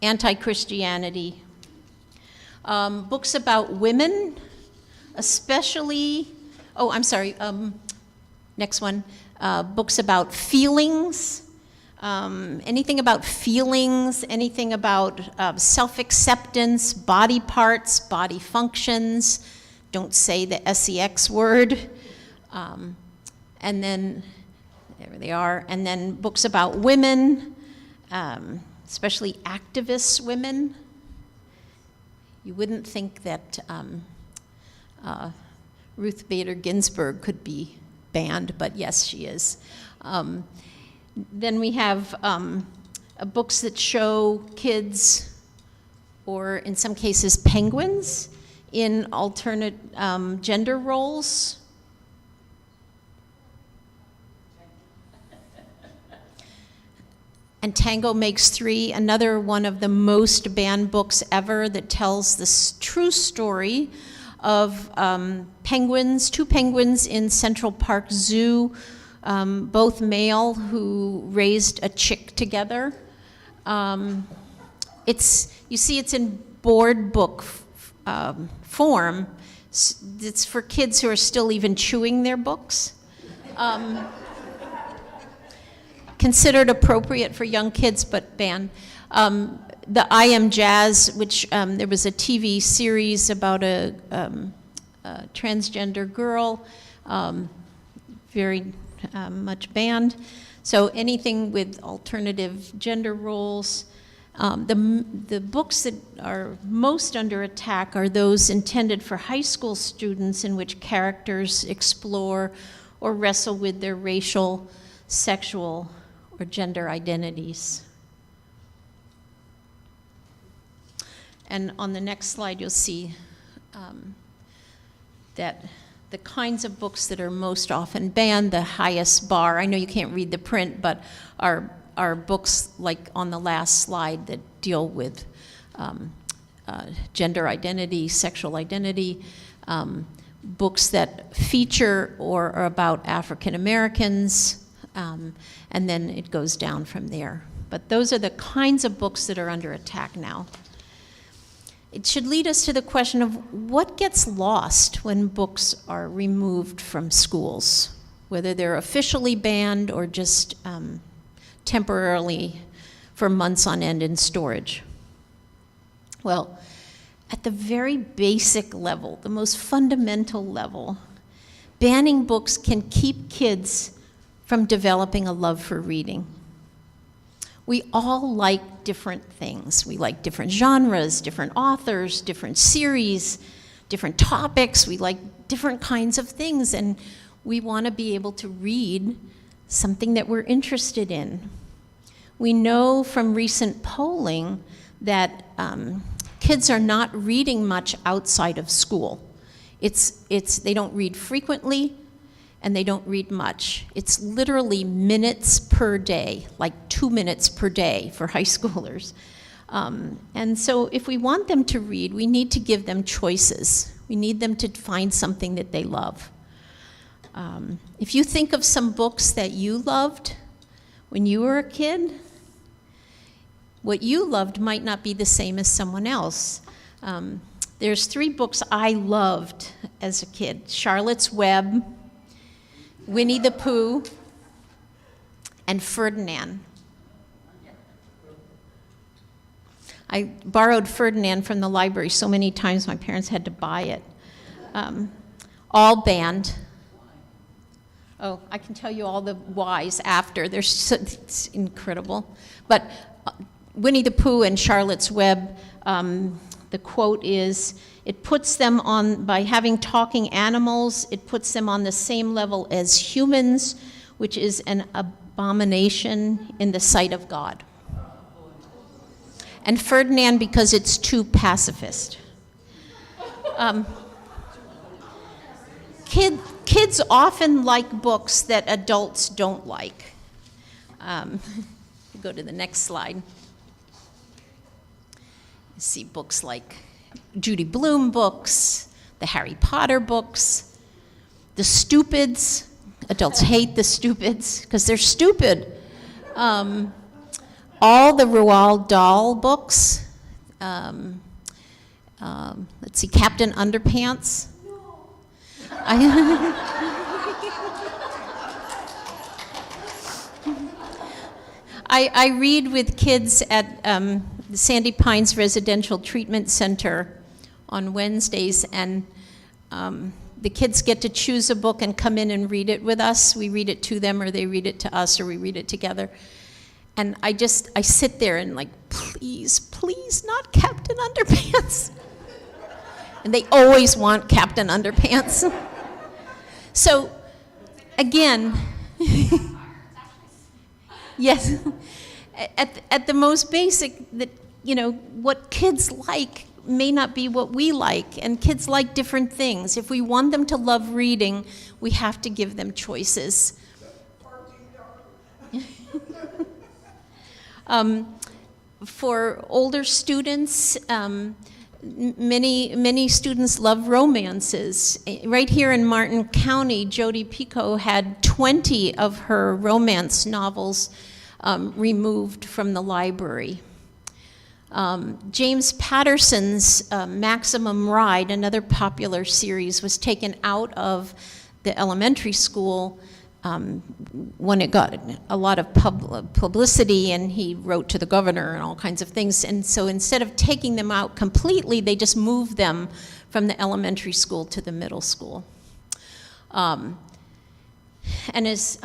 anti-Christianity. Books about women, especially, next one. Books about feelings, anything about feelings, anything about self-acceptance, body parts, body functions. Don't say the sex word. And then, there they are. And then books about women, especially activist women. You wouldn't think that Ruth Bader Ginsburg could be banned, but yes, she is. Then we have books that show kids, or in some cases penguins, in alternate gender roles. And Tango Makes Three, another one of the most banned books ever that tells the true story of penguins, 2 penguins in Central Park Zoo, both male, who raised a chick together. You see it's in board book form. It's for kids who are still even chewing their books. Considered appropriate for young kids, but banned. The I Am Jazz, which there was a TV series about a transgender girl, very much banned. So anything with alternative gender roles. The books that are most under attack are those intended for high school students, in which characters explore or wrestle with their racial, sexual, or gender identities. And on the next slide, you'll see that the kinds of books that are most often banned, the highest bar, I know you can't read the print, but are books like on the last slide that deal with gender identity, sexual identity, books that feature or are about African Americans, and then it goes down from there. But those are the kinds of books that are under attack now. It should lead us to the question of what gets lost when books are removed from schools, whether they're officially banned or just temporarily for months on end in storage. Well, at the very basic level, the most fundamental level, banning books can keep kids from developing a love for reading. We all like different things. We like different genres, different authors, different series, different topics. We like different kinds of things, and we want to be able to read something that we're interested in. We know from recent polling that kids are not reading much outside of school. They don't read frequently, and they don't read much. It's literally minutes per day, like 2 minutes per day for high schoolers. And so if we want them to read, we need to give them choices. We need them to find something that they love. If you think of some books that you loved when you were a kid, what you loved might not be the same as someone else. There's 3 books I loved as a kid: Charlotte's Web, Winnie the Pooh, and Ferdinand. I borrowed Ferdinand from the library so many times my parents had to buy it. All banned. Oh, I can tell you all the whys after. It's incredible. But Winnie the Pooh and Charlotte's Web, the quote is, it puts them on, by having talking animals, it puts them on the same level as humans, which is an abomination in the sight of God. And Ferdinand, because it's too pacifist. Kids often like books that adults don't like. Go to the next slide. You see books like Judy Blume books, the Harry Potter books, the Stupids. Adults hate the Stupids because they're stupid. All the Roald Dahl books. Let's see, Captain Underpants. I read with kids at the Sandy Pines Residential Treatment Center on Wednesdays, and the kids get to choose a book and come in and read it with us. We read it to them, or they read it to us, or we read it together. And I sit there and like, please, please, not Captain Underpants. And they always want Captain Underpants. So, again, yes, at the most basic, that, you know, what kids like may not be what we like, and kids like different things. If we want them to love reading, we have to give them choices. For older students, many students love romances. Right here in Martin County, Jodi Picoult had 20 of her romance novels removed from the library. James Patterson's Maximum Ride, another popular series, was taken out of the elementary school when it got a lot of publicity, and he wrote to the governor and all kinds of things. And so instead of taking them out completely, they just moved them from the elementary school to the middle school. And as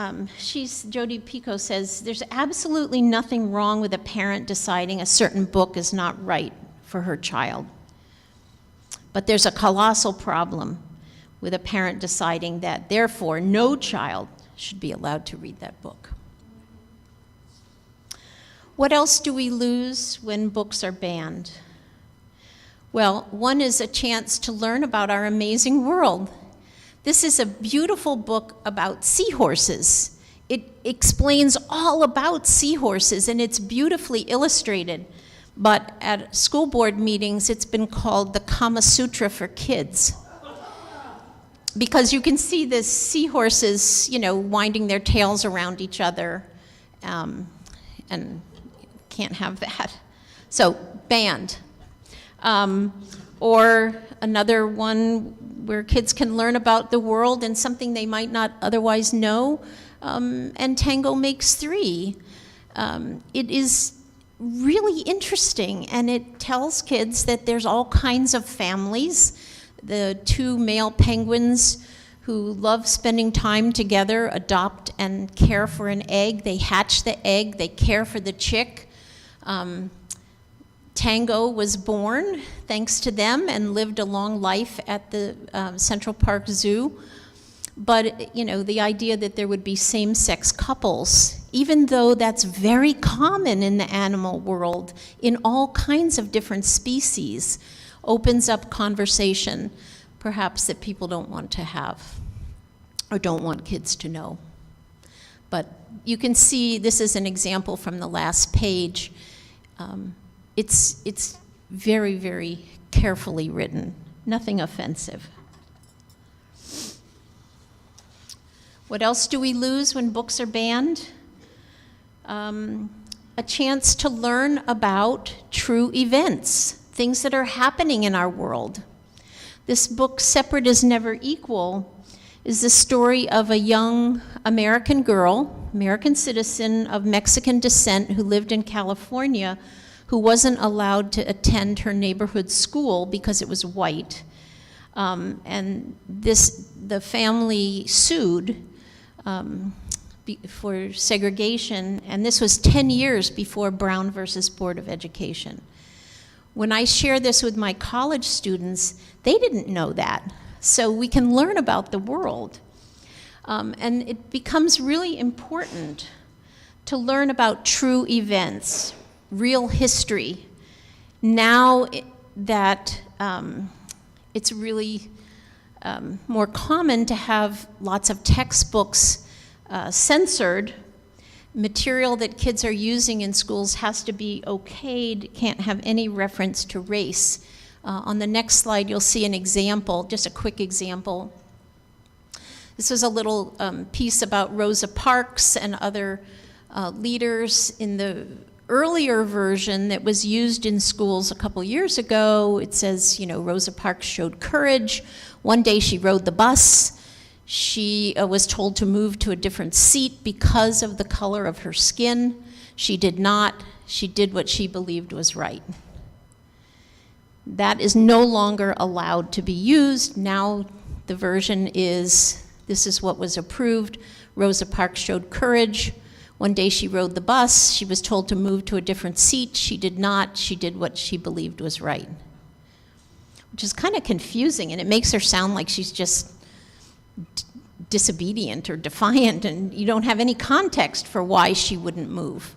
Jodi Picoult says, there's absolutely nothing wrong with a parent deciding a certain book is not right for her child. But there's a colossal problem with a parent deciding that, therefore, no child should be allowed to read that book. What else do we lose when books are banned? Well, one is a chance to learn about our amazing world. This is a beautiful book about seahorses. It explains all about seahorses, and it's beautifully illustrated. But at school board meetings, it's been called the Kama Sutra for kids. Because you can see the seahorses, you know, winding their tails around each other, and can't have that. So, banned. Or another one where kids can learn about the world and something they might not otherwise know, and Tango Makes Three. It is really interesting, and it tells kids that there's all kinds of families. The 2 male penguins who love spending time together, adopt and care for an egg. They hatch the egg, they care for the chick. Tango was born thanks to them and lived a long life at the Central Park Zoo. But, you know, the idea that there would be same-sex couples, even though that's very common in the animal world, in all kinds of different species, opens up conversation, perhaps that people don't want to have or don't want kids to know. But you can see, this is an example from the last page. It's very, very carefully written, nothing offensive. What else do we lose when books are banned? A chance to learn about true events, things that are happening in our world. This book, Separate is Never Equal, is the story of a young American girl, American citizen of Mexican descent who lived in California, who wasn't allowed to attend her neighborhood school because it was white. And the family sued for segregation, and this was 10 years before Brown versus Board of Education. When I share this with my college students, they didn't know that. So we can learn about the world. And it becomes really important to learn about true events, real history. Now that it's really more common to have lots of textbooks censored, material that kids are using in schools has to be okayed, can't have any reference to race. On the next slide, you'll see an example, just a quick example. This was a little piece about Rosa Parks and other leaders. In the earlier version that was used in schools a couple years ago, it says, you know, Rosa Parks showed courage. One day she rode the bus. She was told to move to a different seat because of the color of her skin. She did not. She did what she believed was right. That is no longer allowed to be used. Now the version is, this is what was approved. Rosa Parks showed courage. One day she rode the bus. She was told to move to a different seat. She did not. She did what she believed was right. Which is kind of confusing, and it makes her sound like she's just disobedient or defiant, and you don't have any context for why she wouldn't move.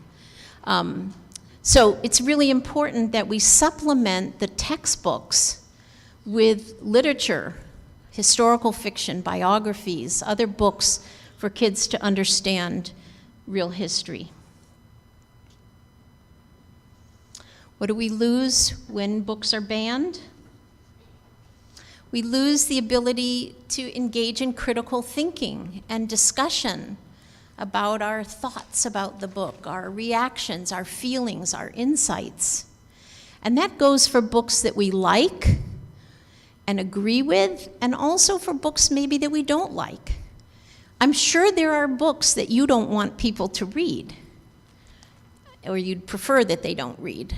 So it's really important that we supplement the textbooks with literature, historical fiction, biographies, other books for kids to understand real history. What do we lose when books are banned? We lose the ability to engage in critical thinking and discussion about our thoughts about the book, our reactions, our feelings, our insights. And that goes for books that we like and agree with, and also for books maybe that we don't like. I'm sure there are books that you don't want people to read, or you'd prefer that they don't read.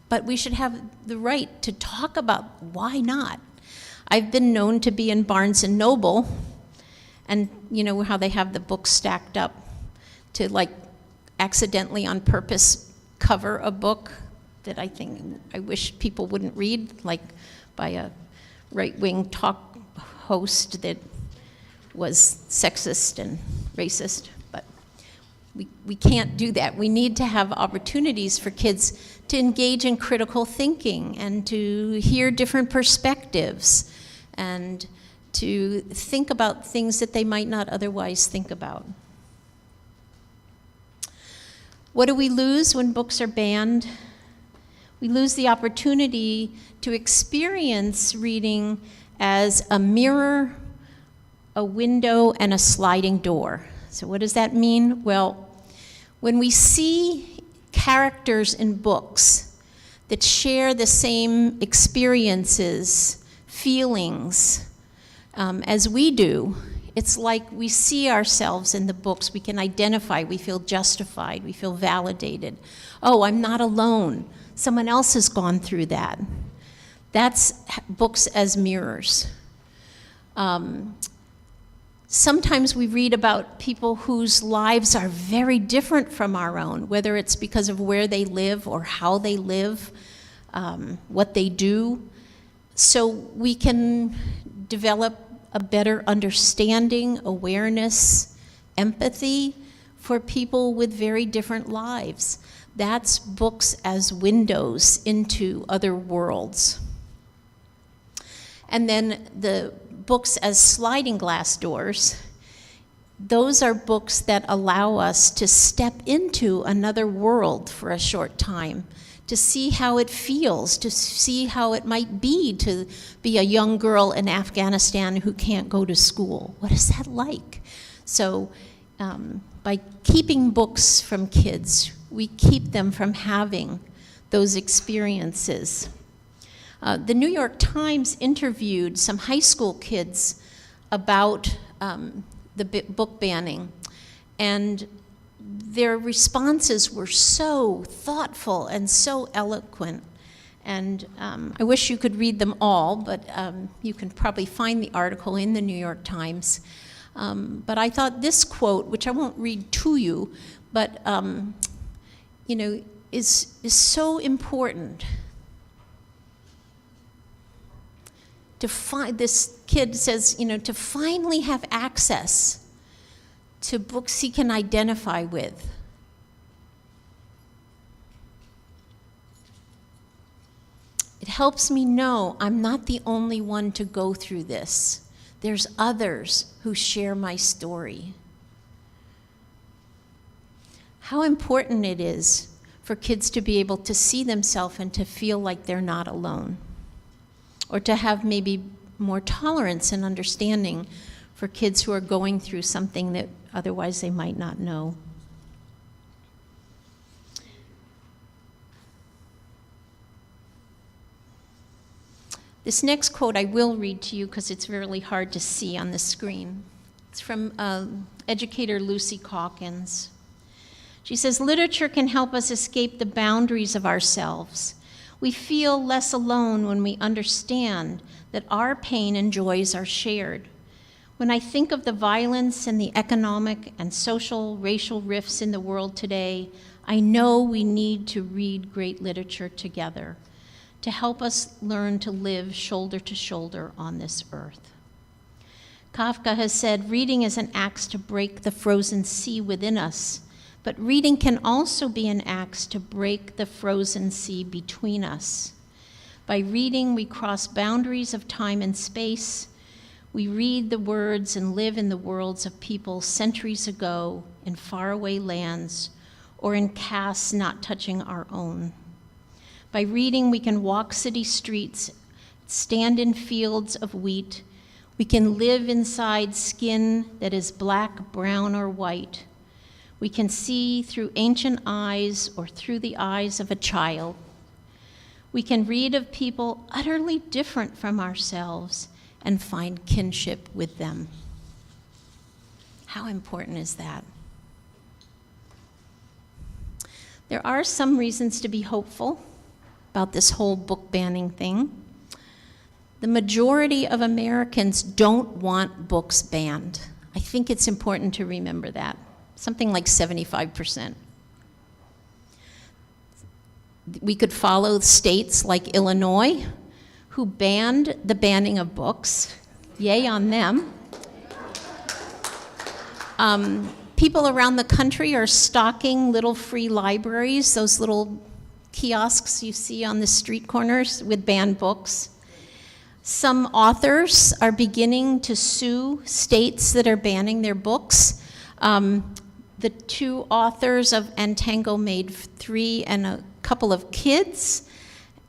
But we should have the right to talk about why not. I've been known to be in Barnes & Noble, and you know how they have the books stacked up to, like, accidentally on purpose cover a book that I wish people wouldn't read, like by a right-wing talk host that was sexist and racist. But we can't do that. We need to have opportunities for kids to engage in critical thinking and to hear different perspectives and to think about things that they might not otherwise think about. What do we lose when books are banned? We lose the opportunity to experience reading as a mirror, a window, and a sliding door. So what does that mean? Well, when we see characters in books that share the same experiences, feelings, as we do, it's like we see ourselves in the books. We can identify, we feel justified, we feel validated. Oh, I'm not alone. Someone else has gone through that. That's books as mirrors. Sometimes we read about people whose lives are very different from our own, whether it's because of where they live or how they live, what they do. So we can develop a better understanding, awareness, empathy for people with very different lives. That's books as windows into other worlds. And then the books as sliding glass doors. Those are books that allow us to step into another world for a short time, to see how it feels, to see how it might be to be a young girl in Afghanistan who can't go to school. What is that like? So by keeping books from kids, we keep them from having those experiences. The New York Times interviewed some high school kids about the book banning, and their responses were so thoughtful and so eloquent. And I wish you could read them all, but you can probably find the article in the New York Times. But I thought this quote, which I won't read to you, but is so important. This kid says, to finally have access to books he can identify with. It helps me know I'm not the only one to go through this. There's others who share my story. How important it is for kids to be able to see themselves and to feel like they're not alone, or to have maybe more tolerance and understanding for kids who are going through something that otherwise they might not know. This next quote I will read to you because it's really hard to see on the screen. It's from educator Lucy Calkins. She says, "Literature can help us escape the boundaries of ourselves. We feel less alone when we understand that our pain and joys are shared. When I think of the violence and the economic and social, racial rifts in the world today, I know we need to read great literature together to help us learn to live shoulder to shoulder on this earth." Kafka has said, "Reading is an axe to break the frozen sea within us, but reading can also be an axe to break the frozen sea between us. By reading, we cross boundaries of time and space. We read the words and live in the worlds of people centuries ago in faraway lands or in castes not touching our own. By reading, we can walk city streets, stand in fields of wheat. We can live inside skin that is black, brown, or white. We can see through ancient eyes or through the eyes of a child. We can read of people utterly different from ourselves and find kinship with them." How important is that? There are some reasons to be hopeful about this whole book banning thing. The majority of Americans don't want books banned. I think it's important to remember that. Something like 75%. We could follow states like Illinois, who banned the banning of books. Yay on them. People around the country are stocking little free libraries, those little kiosks you see on the street corners with banned books. Some authors are beginning to sue states that are banning their books. The two authors of Antango made 3 and a couple of kids,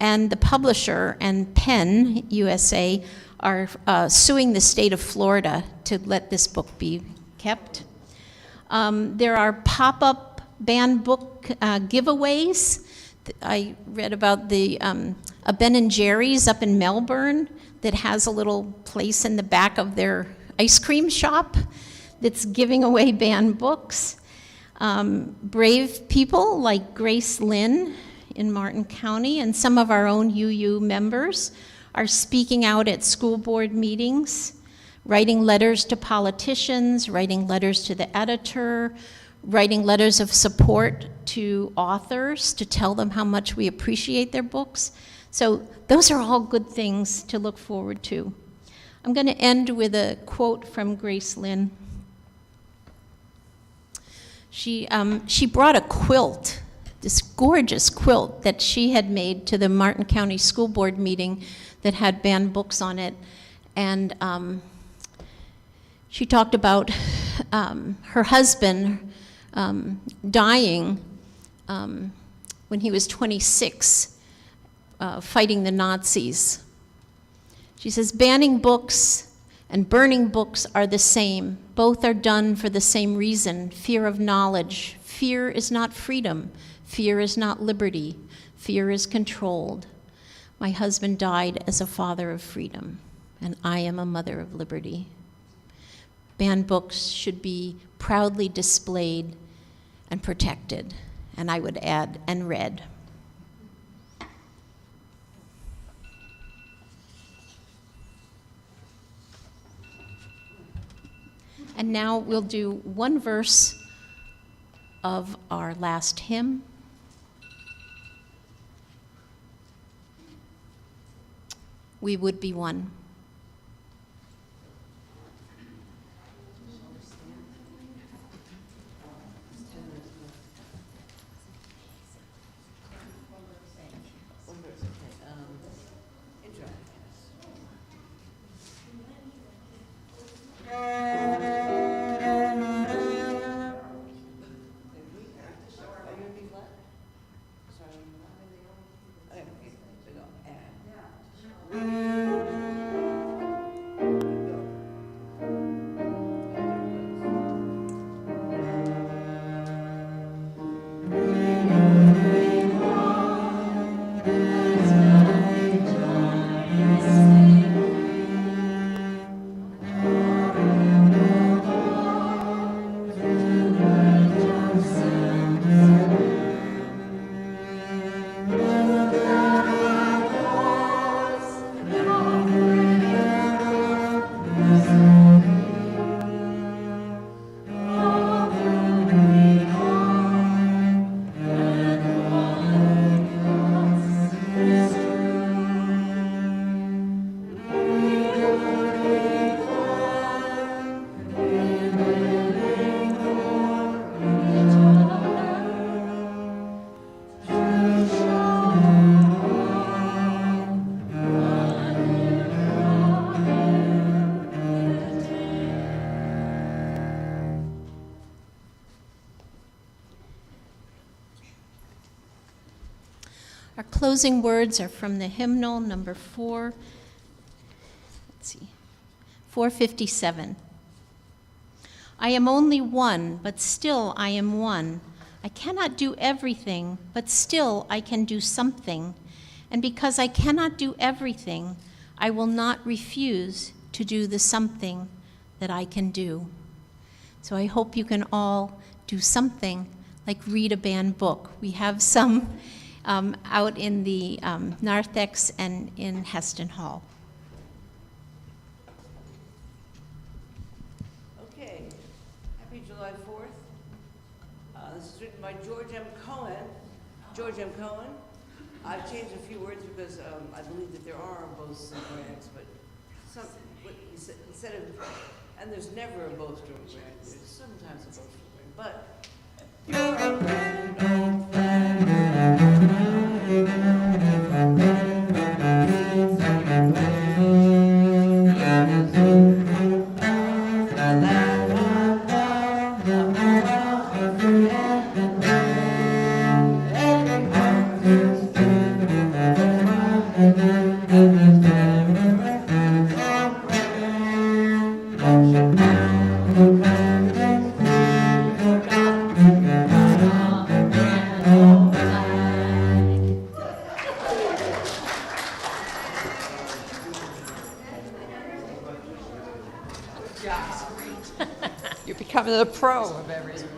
and the publisher and Penn USA are suing the state of Florida to let this book be kept. There are pop-up banned book giveaways. I read about a Ben & Jerry's up in Melbourne that has a little place in the back of their ice cream shop that's giving away banned books. Brave people like Grace Lynn in Martin County and some of our own UU members are speaking out at school board meetings writing letters to politicians, writing letters to the editor, writing letters of support to authors to tell them how much we appreciate their books. So those are all good things to look forward to. I'm going to end with a quote from Grace Lynn. She brought a quilt, this gorgeous quilt that she had made to the Martin County School Board meeting that had banned books on it. And she talked about her husband dying when he was 26, fighting the Nazis. She says, banning books and burning books are the same. Both are done for the same reason, fear of knowledge. Fear is not freedom. Fear is not liberty. Fear is controlled. My husband died as a father of freedom, and I am a mother of liberty. Banned books should be proudly displayed and protected, and I would add, and read. And now we'll do one verse of our last hymn. We would be one. Our closing words are from the hymnal number 457. I am only one, but still I am one. I cannot do everything, but still I can do something. And because I cannot do everything, I will not refuse to do the something that I can do. So I hope you can all do something like read a banned book. We have some out in the narthex and in Heston Hall. Okay, happy July 4th. This is written by George M. Cohen. George M. Cohen. I've changed a few words because I believe that there are both and brags, but some, instead of, and there's never a both and brag, there's sometimes a both and brag, but you're a brand old flag. You're becoming the pro of everything.